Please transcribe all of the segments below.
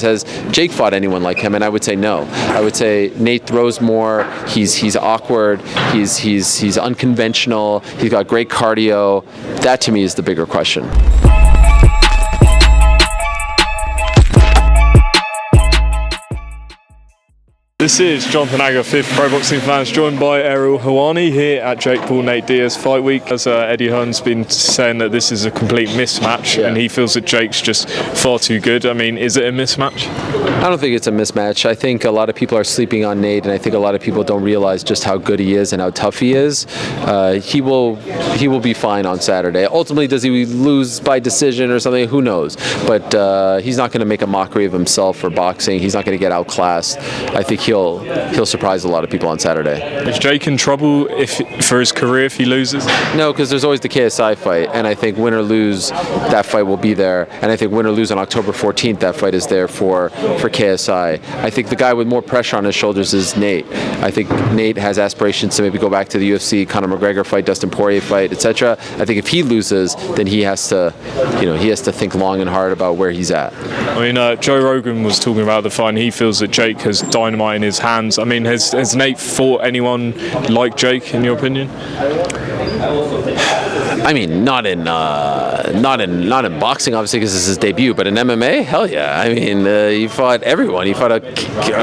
Has Jake fought anyone like him? And I would say no. I would say Nate throws more. He's awkward. He's unconventional. He's got great cardio. That to me is the bigger question. This is Jonathan Agger, 5th Pro Boxing Fans, joined by Ariel Helwani here at Jake Paul Nate Diaz Fight Week. As Eddie Hearn's been saying that this is a complete mismatch, and he feels that Jake's just far too good. I mean, is it a mismatch? I don't think it's a mismatch. I think a lot of people are sleeping on Nate, and I think a lot of people don't realize just how good he is and how tough he is. He will be fine on Saturday. Ultimately, does he lose by decision or something? Who knows? But he's not going to make a mockery of himself for boxing. He's not going to get outclassed. I think he'll surprise a lot of people on Saturday. Is Jake in trouble for his career if he loses? No, because there's always the KSI fight, and I think win or lose, that fight will be there. And I think win or lose on October 14th, that fight is there for KSI. I think the guy with more pressure on his shoulders is Nate. I think Nate has aspirations to maybe go back to the UFC, Conor McGregor fight, Dustin Poirier fight, etc. I think if he loses, then he has to think long and hard about where he's at. I mean, Joe Rogan was talking about the fight, and he feels that Jake has dynamite in his hands. I mean, has Nate fought anyone like Jake, in your opinion? I mean, not in boxing, obviously, because this is his debut. But in MMA, hell yeah. I mean, he fought everyone. He fought a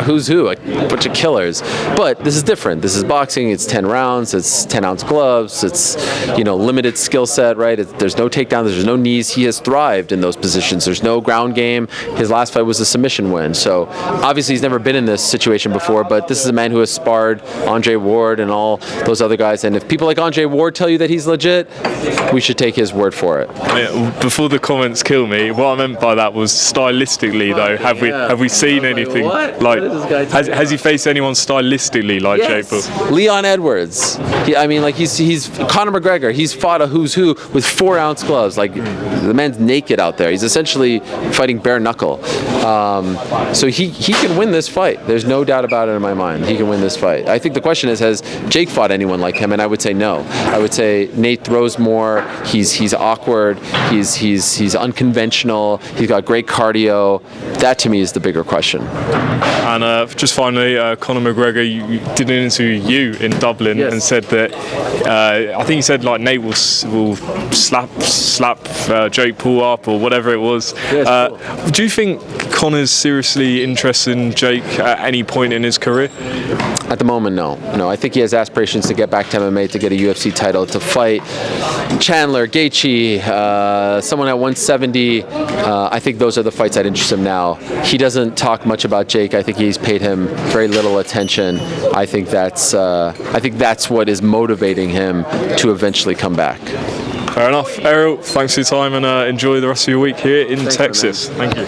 who's who, a bunch of killers. But this is different. This is boxing. It's 10 rounds. It's 10-ounce gloves. It's limited skill set, right? There's no takedowns. There's no knees. He has thrived in those positions. There's no ground game. His last fight was a submission win. So obviously, he's never been in this situation before. But this is a man who has sparred Andre Ward and all those other guys. And if people like Andre Ward tell you that he's legit, we should take his word for it. Before the comments kill me, what I meant by that was stylistically, though. Have we seen anything like? Has he faced anyone stylistically like Jake Paul? Leon Edwards. He's Conor McGregor. He's fought a who's who with 4-ounce gloves. Like, the man's naked out there. He's essentially fighting bare knuckle. So he can win this fight. There's no doubt about it in my mind. He can win this fight. I think the question is, has Jake fought anyone like him? And I would say no. I would say Nate throws more. He's awkward. He's unconventional. He's got great cardio. That to me is the bigger question. And just finally, Conor McGregor, you did an interview in Dublin and said that I think he said like Nate will slap Jake Paul up or whatever it was. Cool. Do you think Conor's seriously interested in Jake at any point in his career? At the moment, no. I think he has aspirations to get back to MMA, to get a UFC title, to fight Chandler, Gaethje, someone at 170. I think those are the fights that interest him now. He doesn't talk much about Jake. I think he's paid him very little attention. I think that's what is motivating him to eventually come back. Fair enough. Ariel, thanks for your time, and enjoy the rest of your week here in Texas. Thank you.